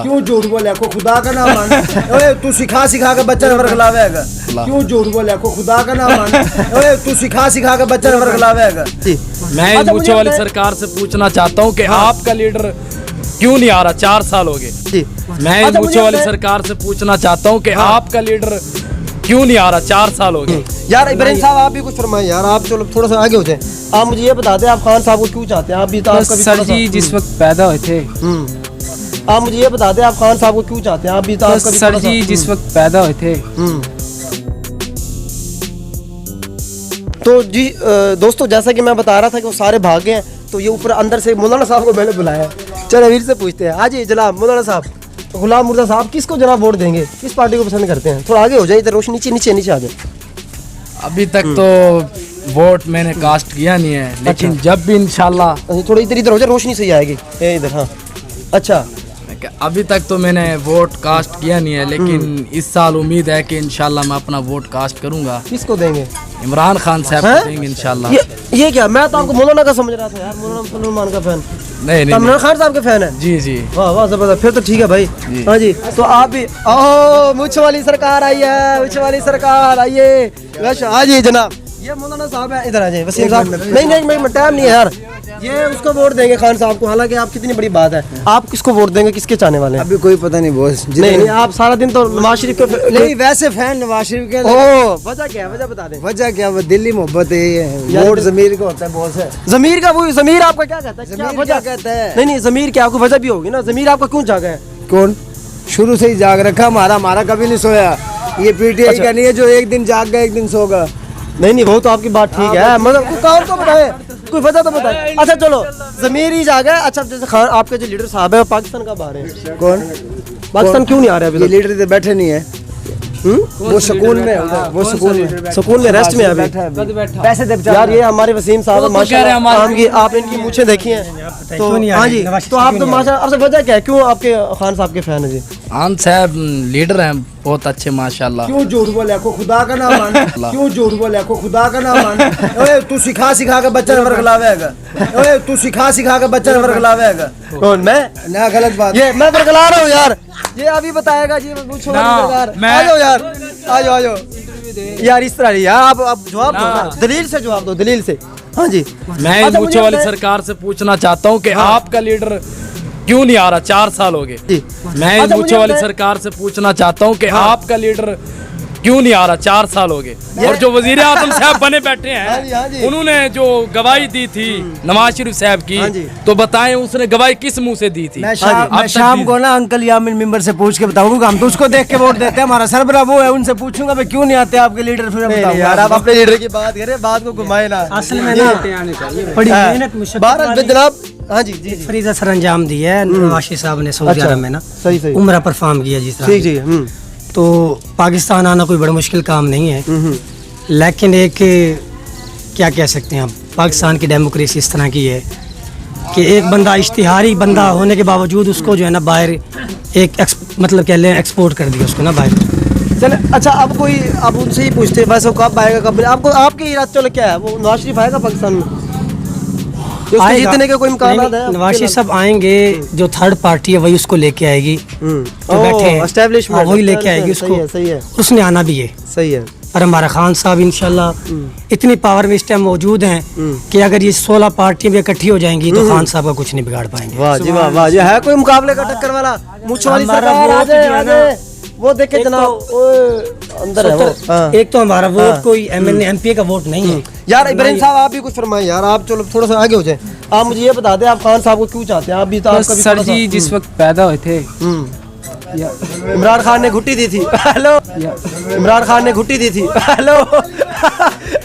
क्यों झूठ बोले को खुदा का नाम मान। ओए तू सिखा के बच्चा नंबर खिलावेगा। क्यों झूठ बोले को खुदा का नाम मान। ओए तू सिखा के बच्चा नंबर खिलावेगा। मैं ऊंचे वाली सरकार से पूछना चाहता हूँ कि आपका लीडर क्यों नहीं आ रहा, 4 साल हो गए। मैं ऊंचे वाली सरकार से पूछना चाहता हूँ कि आपका लीडर क्यों नहीं आ रहा, 4 साल हो गए। यार इब्राहिम साहब आप भी कुछ फरमाएं यार, आप चलो थोड़ा सा आगे हो जाए। आप मुझे ये बता दें आप खान साहब को क्यों चाहते हैं? आप भी तो आपका भी सर जी जिस वक्त पैदा हुए थे, आप मुझे ये बता दें आप खान साहब को क्यों चाहते हैं? आप भी तो आपका भी सर जी जिस वक्त पैदा हुए थे। तो जी दोस्तों जैसा कि मैं बता रहा था कि वो सारे भाग गए हैं, तो ये ऊपर अंदर से मौलाना साहब को मैंने बुलाया। चलो वीर से पूछते हैं। हाँ जी जनाब मौलाना साहब, तो गुलाम मुर्दा साहब किसको जनाब वोट देंगे, किस पार्टी को पसंद करते हैं? थोड़ा आगे हो जाए, इधर रोशनी नीचे आ जाए। अभी तक तो वोट मैंने कास्ट किया नहीं है, लेकिन जब भी इंशाल्लाह थोड़ा इधर हो जाए, रोशनी सही आएगी इधर। हाँ अच्छा, अभी तक तो मैंने वोट कास्ट किया नहीं है, लेकिन इस साल उम्मीद है कि इंशाल्लाह मैं अपना वोट कास्ट करूंगा। किसको देंगे? इमरान खान साहब को देंगे इंशाल्लाह। ये क्या, मैं तो आपको मौलाना का समझ रहा था यार, मौलाना सलमान का फैन। नहीं इमरान खान साहब के फैन है? जी जी, वाह वाह जबरदस्त, फिर तो ठीक है भाई। हाँ जी, तो आप भी ओह मुझ वाली सरकार आई है, मुझ वाली सरकार आइए। हाँ जी जनाब, ये मौलाना साहब है, इधर आ जाए वसीम साहब। नहीं टाइम नहीं है यार, ये उसको वोट देंगे खान साहब को। हालांकि आप कितनी बड़ी बात है, आप किसको वोट देंगे, किसके चाहने वाले हैं? अभी कोई पता नहीं बॉस। नहीं आप सारा दिन तो नवाज शरीफ के नहीं, वैसे फैन नवाज शरीफ के। ओह वजह क्या है, वजह बता दें। वजह क्या, वो दिल्ली मोहब्बत है, वोट जमीर का होता है बॉस है। जमीर का, वो जमीर आपका क्या कहता है? जमीर क्या कहता है? नहीं जमीर क्या, आपको वजह भी होगी ना, जमीर आपका क्यों जागा है? कौन शुरू से ही जाग रखा, हमारा कभी नहीं सोया। ये पीटीआई का नहीं है जो एक दिन जाग गया एक दिन सोगा। नहीं वो तो आपकी बात ठीक है, मतलब काम तो बताए, कोई वजह तो बताए। अच्छा चलो जमीर ही जागा। अच्छा जैसे खान आपके जो लीडर साहब है पाकिस्तान कब आ रहे हैं? कौन पाकिस्तान क्यों नहीं आ रहे अभी? ये लीडर तो बैठे नहीं है, वो सुकून में, वो सुकून में रेस्ट में अभी पैसे दे यार। ये हमारे वसीम साहब माशाल्लाह, आप इनकी मूछें देखी हैं तो हाँ जी, तो आप तो माशाल्लाह। आपसे वजह क्या है, क्यों आपके खान साहब के फैन है जी? खान साहब लीडर हैं बहुत अच्छे माशाल्लाह। क्यों झूठ बोले को खुदा का नाम मान। क्यों झूठ बोले को खुदा का नाम मान। ओए तू सिखा के बच्चा नंबर खिलावेगा। ओए तू सिखा के बच्चा नंबर खिलावेगा। कौन मैं? ना गलत बात, ये मैं बरकला रहा हूँ यार, ये अभी बताएगा जी। पूछो यार, आ जाओ यार, आ जाओ यार, इस तरह यार आप जवाब दो ना, दलील से जवाब दो, दलील से। हाँ जी, मैं ऊंचे वाली सरकार से पूछना चाहता हूँ कि आपका लीडर क्यों नहीं आ रहा, 4 साल हो गए। मैं ऊंचे वाली सरकार से पूछना चाहता हूँ कि आपका लीडर क्यों नहीं आ रहा, 4 साल हो गए। और जो वजीर आजम साहब बने बैठे हैं, उन्होंने जो गवाही दी थी नवाज शरीफ साहब की, तो बताएं उसने गवाही किस मुंह से दी थी? मैं शाम को ना अंकल यामिन मेंबर से पूछ के बताऊंगा। हम तो उसको देख के वोट देते हैं, हमारा सरबराह वो है, उनसे पूछूंगा भाई क्यों नहीं आते आपके लीडर। फिर यार आप अपने लीडर की बात करें, बात को घुमाए ना, असल में ना बड़ी मेहनत मुशक्कत जनाब। हाँ जी जी, फरीजा सर अंजाम दी है नवाज साहब ने सऊदी अरब में ना, सही उम्रा परफॉर्म किया जिस तरह। जी तो पाकिस्तान आना कोई बड़ा मुश्किल काम नहीं है, लेकिन एक क्या कह सकते हैं, पाकिस्तान की डेमोक्रेसी इस तरह की है कि एक बंदा इश्तिहारी बंदा होने के बावजूद उसको जो है ना बाहर एक मतलब कह लें एक्सपोर्ट कर दिया उसको ना बाहर। चले अच्छा, अब कोई अब उनसे ही पूछते हैं वैसे कब आएगा, कब आपको आपके इरादे चलो क्या है, वो नवाज शरीफ आएगा पाकिस्तान में? जीतने के कोई इम्कान है? नवाज शरीफ साहब आएंगे, जो थर्ड पार्टी है वही उसको लेके आएगी, तो बैठे एस्टैब्लिशमेंट वही लेके आएगी उसको, सही है, उसने आना भी है। सही है। और हमारा खान साहब इंशाल्लाह इतनी पावर में इस टाइम मौजूद हैं कि अगर ये 16 पार्टियां भी इकट्ठी हो जाएंगी तो खान साहब का कुछ नहीं बिगाड़ पाएंगे। वाह जी वाह, वाह, ये है कोई मुकाबले का टक्कर वाला? मुझ वाली सरकार आ जाए, वो देखे जनाब अंदर है वो। एक तो हमारा वोट कोई एमएलए एमपी का वोट नहीं है। यार इब्राहिम साहब आप भी कुछ फरमाएं यार, आप चलो थोड़ा सा आगे हो जाए। आप मुझे ये बता दें आप खान साहब को क्यों चाहते हैं? आप भी तो आपका भी सर जी जिस वक्त पैदा हुए थे, इमरान खान ने घुट्टी दी थी। हेलो, इमरान खान ने घुट्टी दी थी। हेलो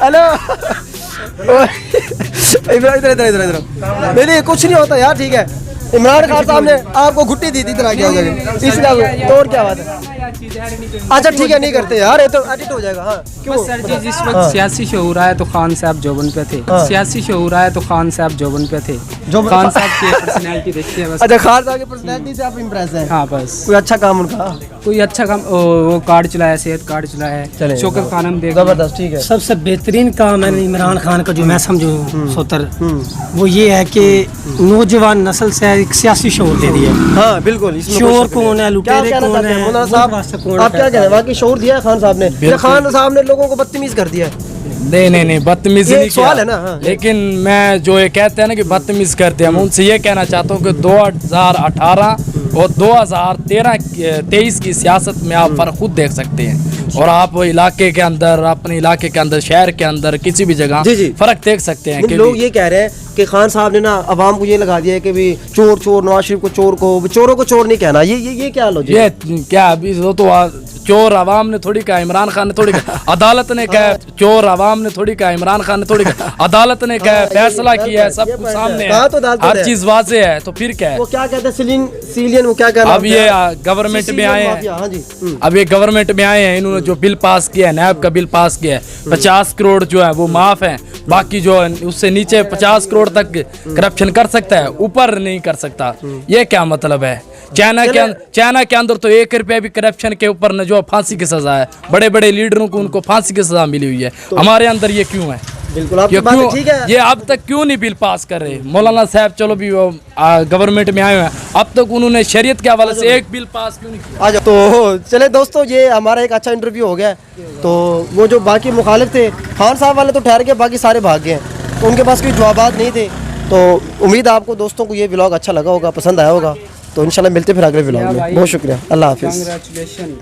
हेलो, इधर नहीं कुछ नहीं होता यार, ठीक है। इमरान खान साहब ने आपको घुट्टी दी थी, तरह क्या हो जाएगा इसलिए तो और क्या बात है? अच्छा ठीक है, नहीं करते यार, ये तो एडिट हो जाएगा। हाँ क्यों सर जी जिस वक्त सियासी शऊर आया तो खान साहब जोबन पे थे, सियासी शऊर आया तो खान साहब जोबन पे थे। जो खान साहब की पर्सनैलिटी देखते हैं बस। अच्छा, खान साहब की पर्सनैलिटी से आप इम्प्रेस हैं? हाँ बस। कोई अच्छा काम उनका? कोई अच्छा काम, वो कार्ड चलाया, सेहत कार्ड चलाया है, चले शौकत खान हम देख जबरदस्त, ठीक है। सबसे बेहतरीन काम है इमरान खान का जो मैं समझूं सोतर, वो ये है कि नौजवान नस्ल से एक सियासी शोर दे दिया। हाँ बिल्कुल, इसमें शोर कोई शक नहीं। कौन है, लुटेरे क्या कहना कौन चाहते हैं है, मौलाना मुल्क साहब? वास्ते कौन आप है? क्या कह रहे हैं? वाकई शोर दिया है खान साहब ने? या खान साहब ने लोगों को बदतमीज कर दिया है? नहीं बदतमीजी ये नहीं एक सवाल किया। है ना, हाँ। लेकिन मैं जो ये कहते हैं ना कि बदतमीज करते हैं, मैं उनसे ये कहना चाहता हूँ कि 2018 और 2023 की सियासत में आप फर्क खुद देख सकते हैं। और आप इलाके के अंदर, अपने इलाके के अंदर, शहर के अंदर, किसी भी जगह जी, जी। फर्क देख सकते हैं। कि लोग ये कह रहे हैं कि खान साहब ने ना अवाम को ये लगा दिया है कि भी चोर चोर, नवाज शरीफ को चोरों को चोर नहीं कहना। ये क्या लॉजिक है? ये क्या अभी तो चोर आवाम ने थोड़ी कहा, इमरान खान ने थोड़ी कहा, अदालत ने कहा। चोर आवाम ने थोड़ी कहा, इमरान खान ने थोड़ी कहा, अदालत ने कहा, फैसला किया है, सब कुछ सामने कहा है, तो अदालत हर है। चीज वाजे है, तो फिर क्या है? वो क्या कहते हैं, सीलियन, वो क्या कहना? अब ये गवर्नमेंट में आए हैं, हाँ जी। अब ये गवर्नमेंट में आए हैं, इन्होंने जो बिल पास किया है, नैब का बिल पास किया है, 50 करोड़ जो है वो माफ है, बाकी जो है उससे नीचे 50 करोड़ तक करप्शन कर सकता है, ऊपर नहीं कर सकता। ये क्या मतलब है? चाइना के अंदर तो 1 रुपया भी करप्शन के ऊपर न जो फांसी की सजा है, बड़े बड़े लीडरों को उनको फांसी की सजा मिली हुई है। हमारे अंदर ये क्यों है? बिल्कुल, आपकी ये बात क्यों, ठीक है। ये अब तक क्यों नहीं बिल पास कर रहे? मौलाना साहब चलो भी वो गवर्नमेंट में आए हुए हैं, अब तक उन्होंने शरीयत के हवाले से एक बिल पास क्यों नहीं किया? आ जाओ। तो चले दोस्तों, ये हमारा एक अच्छा इंटरव्यू हो गया। तो वो जो बाकी मुखालिफ थे, खान साहब वाले तो ठहर गए, बाकी सारे भाग गए, तो उनके पास कोई जवाबात नहीं थे। तो उम्मीद है आपको दोस्तों को ये व्लॉग अच्छा लगा होगा, पसंद आया होगा। तो इंशाल्लाह मिलते फिर अगले व्लॉग में। बहुत शुक्रिया, अल्लाह हाफिज़। कांग्रेचुलेशन।